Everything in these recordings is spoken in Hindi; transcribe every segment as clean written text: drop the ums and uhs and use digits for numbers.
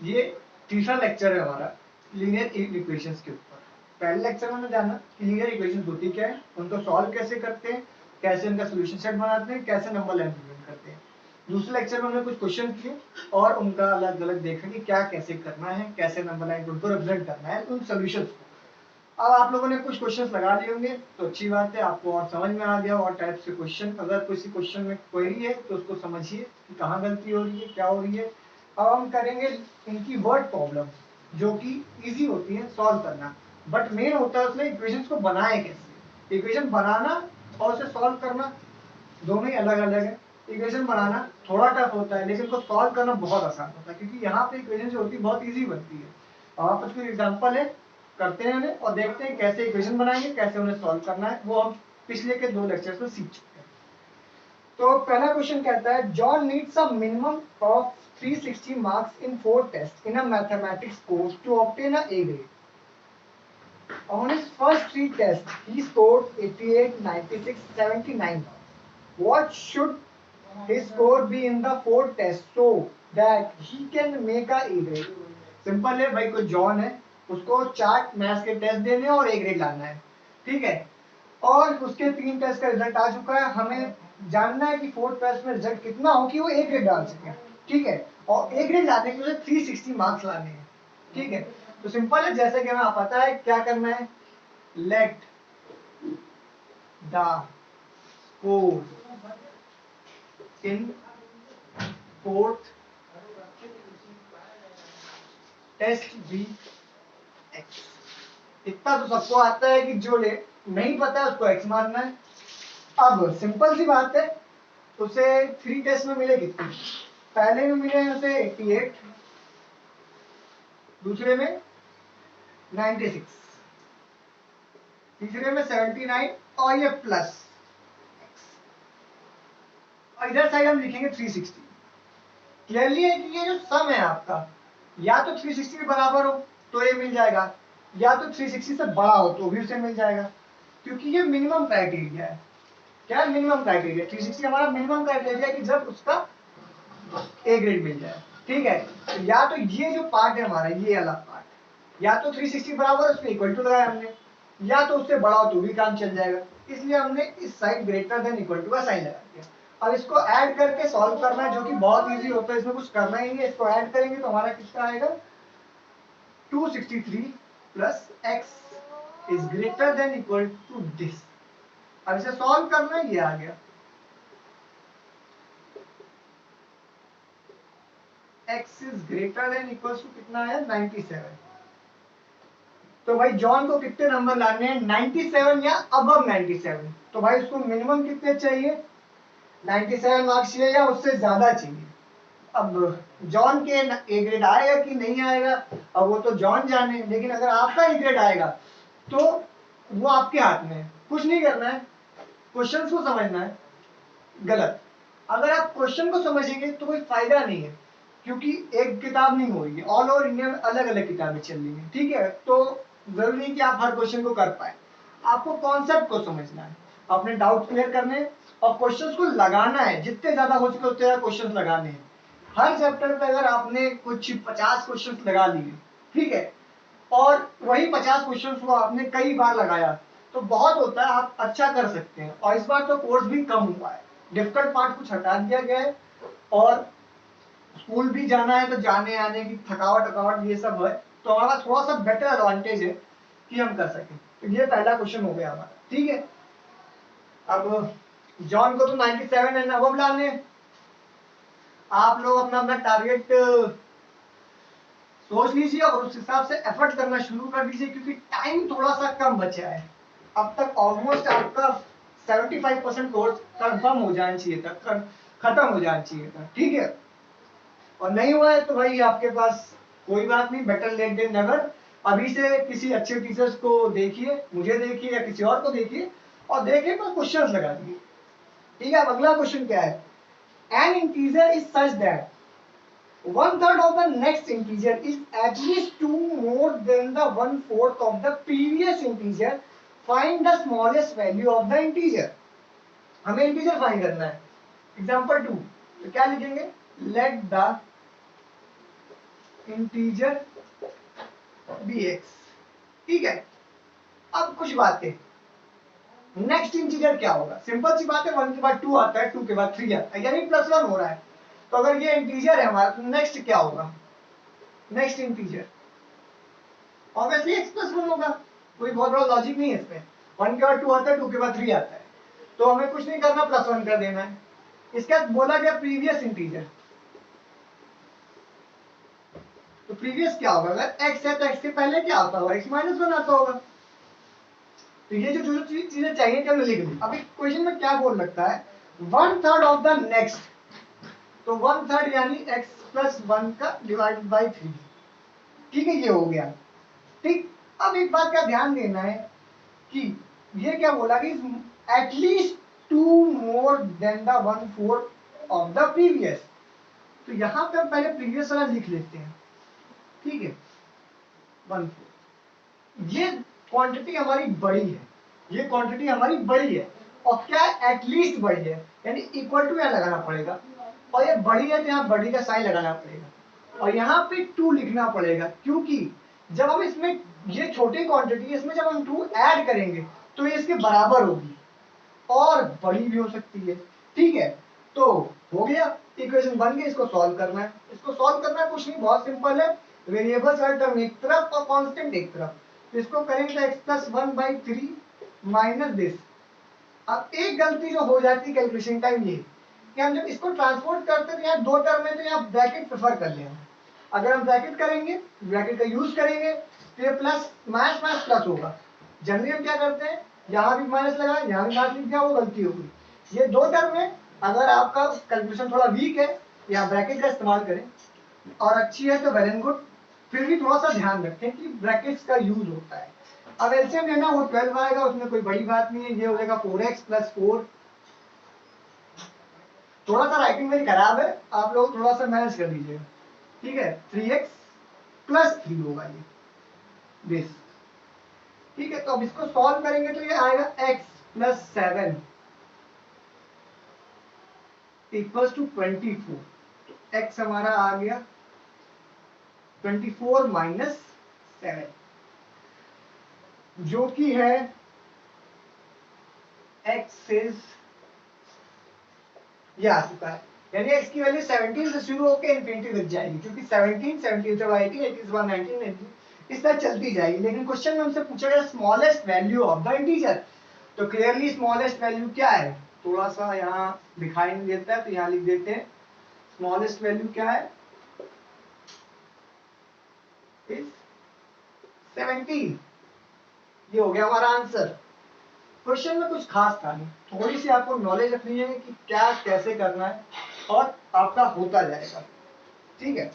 ये तीसरा लेक्चर है हमारा लीनियर इक्वेशंस के ऊपर। पहले लेक्चर में हमने जाना कि लीनियर इक्वेशंस होती क्या है, उनको सॉल्व कैसे करते हैं, कैसे उनका सॉल्यूशन सेट बनाते हैं, कैसे नंबर लाइन प्रिवेंट करते हैं। दूसरे लेक्चर में हमने कुछ क्वेश्चन किए और उनका अलग अलग देखा कि क्या कैसे करना है, कैसे नंबर लाइन को रिप्रेजेंट करना है उन सॉल्यूशंस को। अब आप लोगों ने कुछ क्वेश्चंस लगा लिए होंगे तो अच्छी बात है, आपको और समझ में आ गया और टाइप से क्वेश्चन। अगर किसी क्वेश्चन में क्वेरी है तो उसको समझिए कि कहाँ गलती हो रही है, क्या हो रही है। अब हम करेंगे इनकी वर्ड प्रॉब्लम जो कि इजी होती है सॉल्व करना, बट मेन होता है उसमें इक्वेशंस को बनाए कैसे। इक्वेशन बनाना और उसे सॉल्व करना दोनों ही अलग अलग है। इक्वेशन बनाना थोड़ा टफ होता है लेकिन उसको सॉल्व करना बहुत आसान होता है, क्योंकि यहाँ पे इक्वेशन जो होती है बहुत ईजी बनती है। और कुछ एग्जाम्पल है, करते हैं उन्हें और देखते हैं कैसे इक्वेशन बनाएंगे, कैसे उन्हें सॉल्व करना है। वो हम पिछले के 2 लेक्चर्स में सीख चुके हैं। तो पहला क्वेश्चन कहता है John needs a minimum of 360 marks in 4 test in a mathematics course to obtain a grade. On his first 3 tests, he scored 88, 96, 79. What should his score be in the 4th test so that he can make a grade? Simple है भाई, कोई जॉन है, उसको 4 मैथ्स के टेस्ट देने और A ग्रेड लाना है, ठीक है। और उसके 3 टेस्ट का रिजल्ट आ चुका है, हमें जानना है कि 4th टेस्ट में रिजल्ट कितना हो कि वो A ग्रेड डाल सके, ठीक है। और A ग्रेड लाने के लिए 360 मार्क्स लाने हैं, ठीक है। तो सिंपल है, जैसे कि हमें पता है क्या करना है, let the score in 4th test be x. इतना तो सबको आता है कि जो नहीं पता है उसको एक्स मानना है। अब सिंपल सी बात है, उसे 3 टेस्ट में मिले कितने, पहले में मिले उसे 88, दूसरे में 96, तीसरे में 79 और ये प्लस और इधर साइड हम लिखेंगे 360। क्लियरली है कि ये जो सम है आपका या तो 360 के बराबर हो तो ये मिल जाएगा, या तो 360 से बड़ा हो तो भी उसे मिल जाएगा, क्योंकि ये मिनिमम क्राइटेरिया है। क्या है मिनिमम क्राइटेरिया? 360 हमारा मिनिमम क्राइटेरिया कि जब उसका A ग्रेड मिल जाए, ठीक है। तो या तो ये जो पार्ट है हमारा, ये वाला पार्ट, या तो 360 बराबर उसमें इक्वल टू लगाया हमने, या तो उससे बड़ा हो तो भी काम चल जाएगा, इसलिए हमने इस side greater than equal to का साइन लगा दिया। अब इसको ऐड करके सॉल्व करना है, जो कि बहुत इजी होता है, इसमें कुछ करना ही नहीं है। इसको ऐड करेंगे तो हमारा कितना आएगा, 263 plus x is greater than equal to this. अब इसे सॉल्व करना है, ये आ गया x is greater than equal to कितना है, 97। तो भाई जॉन को कितने नंबर लाने हैं, 97 या अबव 97। तो भाई उसको मिनिमम कितने चाहिए, 97 मार्क्स चाहिए या उससे ज्यादा चाहिए। अब जॉन के A ग्रेड आएगा कि नहीं आएगा, अब वो तो जॉन जाने, लेकिन अगर आपका A ग्रेड आएगा तो वो आपके हाथ में है, कुछ नहीं करना है, क्वेश्चंस को समझना है। गलत, अगर आप क्वेश्चन को समझेंगे तो कोई फायदा नहीं है, क्योंकि एक किताब नहीं हो रही है, ऑल ओवर इंडिया में अलग अलग किताबें चल रही हैं, ठीक है। तो जरूरी नहीं कि आप हर क्वेश्चन को कर पाए, आपको कॉन्सेप्ट को समझना है, अपने डाउट क्लियर करने और क्वेश्चंस को लगाना है, जितने ज्यादा हो सके उतने ज्यादा क्वेश्चंस लगाने हैं। हर चैप्टर पे अगर आपने कुछ 50 क्वेश्चंस लगा लिए, ठीक है, और वही 50 क्वेश्चंस को आपने कई बार लगाया तो बहुत होता है, आप अच्छा कर सकते हैं। और इस बार तो कोर्स भी कम हुआ है, डिफिकल्ट पार्ट कुछ हटा दिया गया है, और स्कूल भी जाना है तो जाने आने की थकावट ये सब है, तो हमारा थोड़ा सा बेटर एडवांटेज है कि हम कर सकें। तो ये पहला क्वेश्चन हो गया हमारा, ठीक है। अब जॉन को तो 97 एंड अबव लाने, आप लोग अपना अपना टारगेट सोच लीजिए और उस हिसाब से एफर्ट करना शुरू कर दीजिए, क्योंकि टाइम थोड़ा सा कम बचा है। अब तक ऑलमोस्ट आपका 75% कोर्स कंफर्म हो जाना चाहिए था, खत्म हो जाना चाहिए था, ठीक है। और नहीं हुआ है तो भाई आपके पास कोई बात नहीं, बेटर लेट देन नेवर। अभी से किसी अच्छे टीचर्स को देखिए, मुझे देखिए या किसी और को देखिए, और देखिए तो क्वेश्चंस लगा दिए, ठीक है। अब अगला क्वेश्चन क्या है, N integer is such that 1/3 of the next integer is at least 2 more than the 1/4 of the previous integer. Find the smallest value of the integer. हमें इंटीजर फाइंड करना है। एग्जाम्पल 2, तो क्या लिखेंगे, लेट द इंटीजर bx, ठीक है। अब कुछ बातें, नेक्स्ट इंटीजर क्या होगा, सिंपल सी बात है, 1 के बाद 2 आता है, 2 के बाद 3 आता है, यानी +1 हो रहा है। तो अगर ये इंटीजर है हमारा, तो नेक्स्ट क्या होगा, नेक्स्ट इंटीजर ऑब्वियसली x+1 होगा, कोई बहुत बड़ा लॉजिक नहीं है इसमें। 1 के बाद 2 आता है, 2 के बाद 3 आता है, तो हमें कुछ नहीं करना, +1 कर देना है। इसका बोला गया प्रीवियस इंटीजर, तो प्रीवियस क्या होगा, अगर x है तो x के पहले क्या आता होगा, x-1 आता होगा। तो ये जो चीजें चाहिए कि हमने लिख ली। अभी क्वेश्चन में क्या बोल रखा है, 1/3 ऑफ द नेक्स्ट, तो 1/3 यानी x+1 का डिवाइडेड बाई 3, ठीक है, ये हो गया, ठीक। अब एक बात का ध्यान देना है कि ये क्या बोला कि at least 2 more than the 1/4 of the previous, तो यहां पे हम पहले प्रीवियस वाला लिख लेते हैं, ठीक है, 1/4। ये क्वांटिटी हमारी बड़ी है, ये क्वांटिटी हमारी बड़ी है, और क्या एटलीस्ट बड़ी है, यानी इक्वल टू यहाँ लगाना पड़ेगा, और ये बड़ी है तो यहाँ बड़ी का साइन लगाना पड़ेगा, और यहाँ पे 2 लिखना पड़ेगा, क्योंकि जब हम इसमें, ये छोटी क्वांटिटी है, इसमें जब हम 2 ऐड करेंगे तो ये इसके बराबर होगी और बड़ी भी हो सकती है, ठीक है। तो हो गया, इक्वेशन बन गई, इसको सॉल्व करना है। इसको सॉल्व करना है, कुछ नहीं, बहुत सिंपल है, वेरिएबल्स हर टर्म एक तरफ और कांस्टेंट एक तरफ, तो इसको करेंगे तो x+1/3 माइनस दिस। अब एक गलती जो हो जाती है कैलकुलेशन टाइम ये कि हम जब इसको ट्रांसपोर्ट करते हैं तो यहाँ 2 टर्म है, तो यहाँ ब्रैकेट प्रेफर कर लें। अगर हम ब्रैकेट करेंगे, ब्रैकेट का यूज करेंगे, तो ये प्लस माइनस माइनस प्लस होगा। जनरली हम क्या करते हैं, यहाँ भी माइनस लगा, यहाँ भी माइनस लिख दिया, वो गलती होगी। ये 2 टर्म है, अगर आपका कैलकुलेशन थोड़ा वीक है, यहाँ ब्रैकेट का इस्तेमाल करें, और अच्छी है तो वेल एंड गुड, फिर भी थोड़ा सा ध्यान रखें कि ब्रैकेट्स का यूज होता है। अब एलसीएम लेना, वो 12 आएगा, उसमें कोई बड़ी बात नहीं है, ये हो जाएगा 4x + 4। थोड़ा सा राइटिंग मेरी खराब है, आप लोग थोड़ा सा मैनेज कर लीजिएगा, ठीक है। 3x + 3 होगा ये दिस, ठीक है। तो अब इसको सॉल्व करेंगे तो ये आएगा x + 7 = 24, तो x हमारा आ गया 24 - 7, जो कि है x इज, ये आ चुका है, यानी x की वैल्यू 17 से शुरू होकर इंफिनिटी तक जाएगी, क्योंकि 17 17 से 18 18 से 19 19 इस तरह चलती जाएगी। लेकिन क्वेश्चन में हमसे पूछा गया smallest value of the integer, तो क्लियरली स्मॉलेस्ट वैल्यू क्या है, थोड़ा सा यहाँ दिखाई नहीं देता है, तो यहाँ लिख देते हैं स्मॉलेस्ट वैल्यू क्या है, इज 17। ये हो गया हमारा आंसर। क्वेश्चन में कुछ खास था नहीं, थोड़ी सी आपको नॉलेज रखनी है कि क्या कैसे करना है, और आपका होता जाएगा, ठीक है।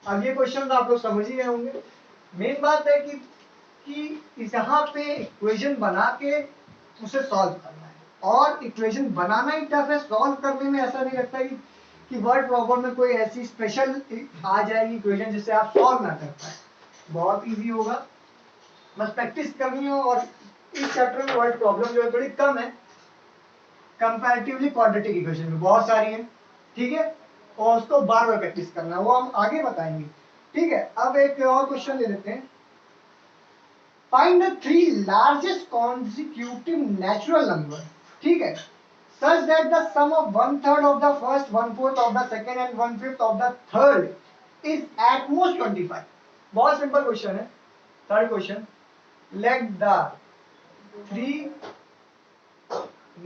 अब ये क्वेश्चन आप लोग समझ ही गए होंगे। मेन बात है कि यहाँ पे इक्वेशन बना के उसे सॉल्व करना है, और इक्वेशन बनाना ही टफ है, सॉल्व करने में ऐसा नहीं लगता कि वर्ड प्रॉब्लम में कोई ऐसी स्पेशल आ जाएगी इक्वेशन जिसे आप सॉल्व ना कर पाए। बहुत ईजी होगा, बस प्रैक्टिस करनी हो। और इस चैप्टर में वर्ड प्रॉब्लम जो है थोड़ी कम है कंपैरेटिवली क्वाड्रेटिक इक्वेशन में, बहुत सारी है, ठीक है, और उसको बार बार प्रैक्टिस करना है, वो हम आगे बताएंगे, ठीक है। अब एक और क्वेश्चन ले लेते हैं, find the 3 largest consecutive natural number, ठीक है, such that the sum of 1/3 of the first, 1/4 of the second and 1/5 of the third is at most 25। बहुत सिंपल क्वेश्चन है। Third question, let the 3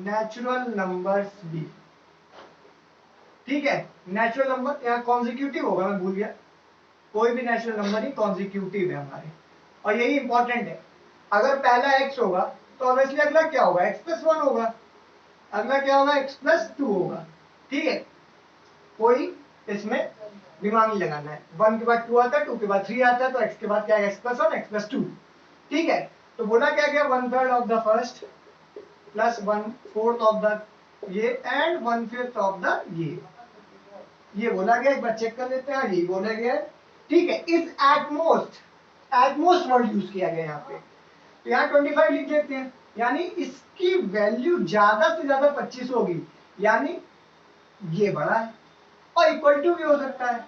natural numbers be, ठीक है। नेचुरल नंबर यहाँ कॉन्जिक्यूटिव होगा, मैं भूल गया, कोई भी नेचुरल नंबर ही कॉन्जिक्यूटिव है हमारे, और यही इंपॉर्टेंट है। अगर पहला x होगा तो ऑब्वियसली अगला क्या होगा, x+1 होगा, अगला क्या होगा, x+2 होगा, ठीक है। कोई इसमें दिमाग नहीं लगाना है, 1 के बाद 2 आता है, 2 के बाद 3 आता है, तो x के बाद क्या है, x+1 x+2, ठीक है। तो बोला क्या गया, 1/3 of the first plus 1/4 of the ये एंड 1/5 ऑफ द ये बोला गया। एक बार चेक कर लेते हैं, यही बोला गया, ठीक है। इस एटमोस्ट वर्ड यूज किया गया यहाँ पे, तो यहाँ 25 लिख देते हैं, यानी इसकी वैल्यू ज्यादा से ज्यादा 25 होगी, यानी ये बड़ा है, और इक्वल टू भी हो सकता है,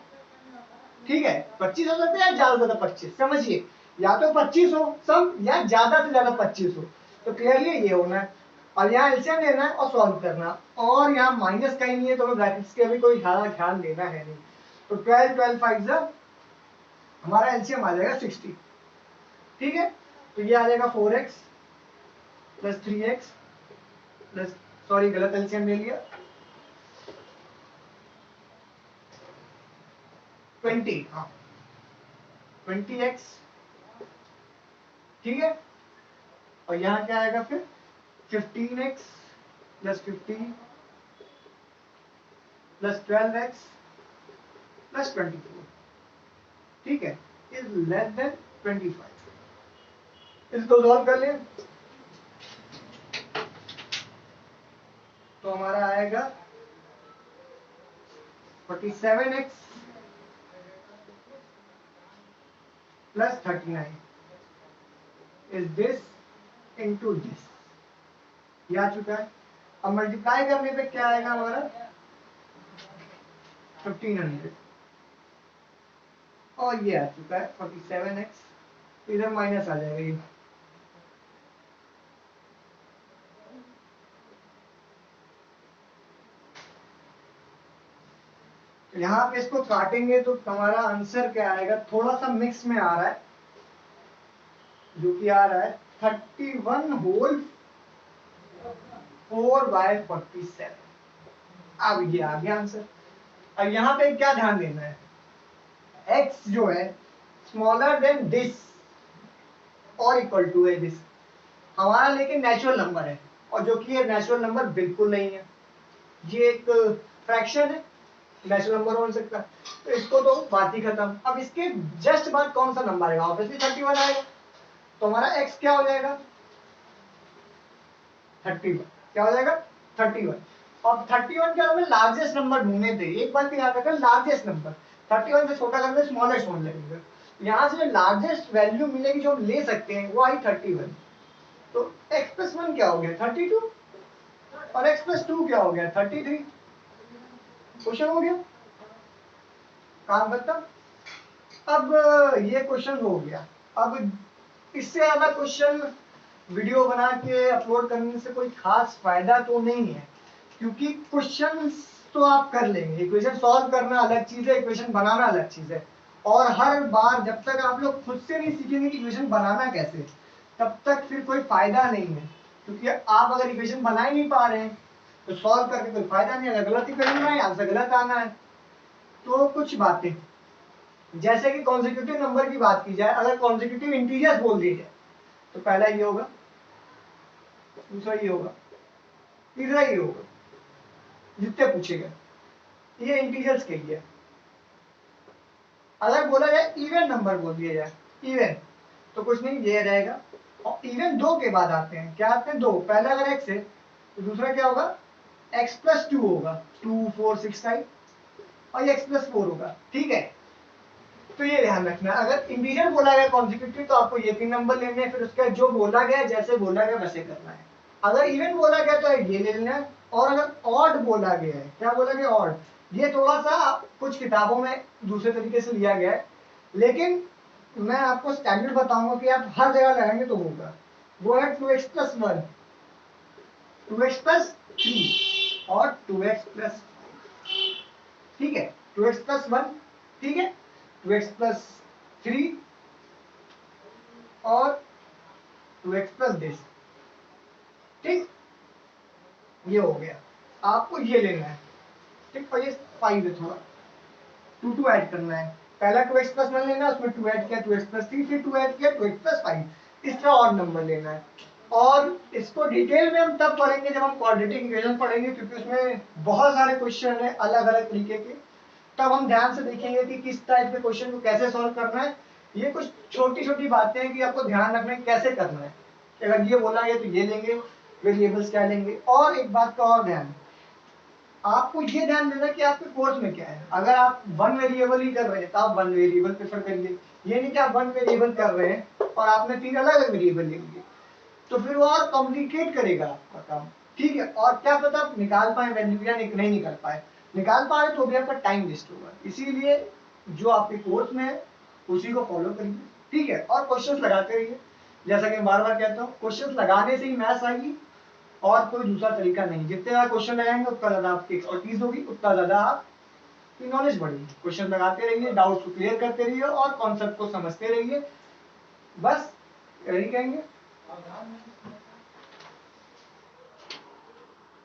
ठीक है, 25 हो सकता है या ज्यादा से ज्यादा 25, समझिए, या तो 25 हो सम या ज्यादा से ज्यादा 25 हो। तो क्लियरली ये होना है। और यहाँ एलसीएम लेना है और सॉल्व करना, और यहाँ माइनस कहीं नहीं है तो ब्रैकेट्स के भी कोई ध्यान देना है नहीं। तो 12 5 हमारा एलसीएम आ जाएगा 60। ठीक है, तो ये आ जाएगा 4x plus 3x plus, sorry गलत एलसीएम ले लिया, 20, हाँ 20x। ठीक है, और यहाँ क्या आएगा फिर 15x plus 15 plus 12x plus 24। ठीक है, इज लेस देन 25। इसको सॉल्व कर लें तो हमारा आएगा 47x plus 39 is this into this, ये आ चुका है। अब मल्टीप्लाई करने पे क्या आएगा हमारा 1500, और ये आ चुका है 47x, इधर माइनस आ जाएगा ये। यहाँ पे इसको काटेंगे तो हमारा आंसर क्या आएगा, थोड़ा सा मिक्स में आ रहा है, जो कि आ रहा है 31 होल 4/47। अब ये आ गया आंसर। अब यहाँ पे क्या ध्यान देना है, x जो है स्मॉलर देन दिस और इक्वल टू है दिस, हमारा लेकिन नेचुरल नंबर है, और जो कि ये नेचुरल नंबर बिल्कुल नहीं है, ये एक फ्रैक्शन है, नेचुरल नंबर हो सकता है, तो इसको तो बात ही खत्म। अब इसके जस्ट बाद कौन सा नंबर आएगा, ऑब्वियसली 31 आएगा, तो हमारा x क्या हो जाएगा 31, क्या हो जाएगा 31। अब 31 के हमें लार्जेस्ट नंबर ढूंढने थे, एक बात याद रखना, लार्जेस्ट नंबर 31 से छोटा करके स्मॉलेस्ट ढूंढ लेंगे, यहाँ से जो लार्जेस्ट वैल्यू मिलेगी जो हम ले सकते हैं वो आई 31। तो x प्लस 1 क्या हो गया 32, और x प्लस 2 क्या हो गया 33। क्वेश्चन हो गया, काम खत्म। अब ये क्वेश्चन हो गया। अब इससे ज्यादा क्वेश्चन वीडियो बना के अपलोड करने से कोई खास फायदा तो नहीं है, क्योंकि क्वेश्चन तो आप कर लेंगे, इक्वेशन सॉल्व करना अलग चीज है, इक्वेशन बनाना अलग चीज है। और हर बार जब तक आप लोग खुद से नहीं सीखेंगे कि इक्वेशन बनाना कैसे, तब तक फिर कोई फायदा नहीं है, क्योंकि आप अगर इक्वेशन बना ही नहीं पा रहे हैं तो सॉल्व करके कोई फायदा नहीं है। अगर गलत इक्वेशन बनाए आंसर गलत आना है। तो कुछ बातें, जैसे कि कॉन्जिक्यूटिव नंबर की बात की जाए, अगर कॉन्जिक्यूटिव इंटीजर्स बोल दिए जाए तो पहला ये होगा, दूसरा ये होगा, तीसरा ये होगा, जितने पूछेगा ये इंटीजर्स के लिए। अगर बोला जाए इवन नंबर बोल दिया जाए, इवन, तो कुछ नहीं ये रहेगा। और इवन दो के बाद आते हैं, क्या आते हैं दो, पहला अगर x है तो दूसरा क्या होगा x प्लस 2 होगा, 2 4 6 5, और ये x प्लस 4 होगा। ठीक है, तो ये ध्यान रखना, अगर इंटीजर बोला गया कॉन्जिक्यूटिव तो आपको ये 3 नंबर लेने हैं, फिर उसका जो बोला गया जैसे बोला गया वैसे करना है। अगर इवन बोला गया तो ये ले लेना है, और अगर ऑड बोला गया है, क्या बोला गया ऑड, ये थोड़ा सा कुछ किताबों में दूसरे तरीके से लिया गया है, लेकिन मैं आपको स्टैंडर्ड बताऊंगा कि आप हर जगह लगाएंगे तो होगा। वो है 2x प्लस 1, 2x प्लस 3 और 2x प्लस 5। ठीक है, 2x प्लस 1, ठीक है, 2x प्लस 3 और 2x प्लस दिस। ठीक, ये हो गया, आपको ये लेना है। ठीक, और ये 5 है, थोड़ा 2 ऐड करना है, पहला 2x प्लस 1 लेना है, उसमें 2 ऐड किया 2x प्लस 3, फिर 2 ऐड किया 2x प्लस 5, इस तरह और नंबर लेना है। और इसको डिटेल में हम तब पढ़ेंगे जब हम क्वाड्रेटिक इक्वेशन पढ़ेंगे, क्योंकि उसमें बहुत सारे क्वेश्चन है अलग अलग तरीके के, तब हम ध्यान से देखेंगे कि किस टाइप के क्वेश्चन को कैसे सॉल्व करना है। ये कुछ छोटी छोटी बातें हैं कि आपको ध्यान रखना है कैसे करना है, अगर ये बोला गया तो ये लेंगे, वेरिएबल्स क्या लेंगे। और एक बात का और ध्यान, आपको ये ध्यान देना कि आपके कोर्स में क्या है। अगर आप 1 वेरिएबल ही कर रहे हैं तो आप 1 वेरिएबल प्रेफर करिए, ये नहीं कि आप 1 वेरिएबल कर रहे हैं और आपने 3 अलग अलग वेरिएबल ले लिए, तो फिर वो और कॉम्प्लिकेट करेगा आपका काम। ठीक है, और क्या पता आप निकाल पाए वैल्यू या नहीं निकाल पाए, निकाल पाए तो भी आपका टाइम वेस्ट होगा। इसीलिए जो आपके कोर्स में है उसी को फॉलो करिए, ठीक है। और क्वेश्चंस लगाते रहिए, जैसा कि मैं बार बार कहता हूँ, क्वेश्चंस लगाने से ही मैथ्स आएगी और कोई दूसरा तरीका नहीं। जितने ज्यादा क्वेश्चन लगाएंगे उतना ज्यादा आपकी एक्सपर्टीज होगी, उतना ज्यादा आपकी नॉलेज बढ़ेगी। क्वेश्चन लगाते रहिए, डाउट्स को क्लियर करते रहिए और कॉन्सेप्ट को समझते रहिए, बस यही कहेंगे।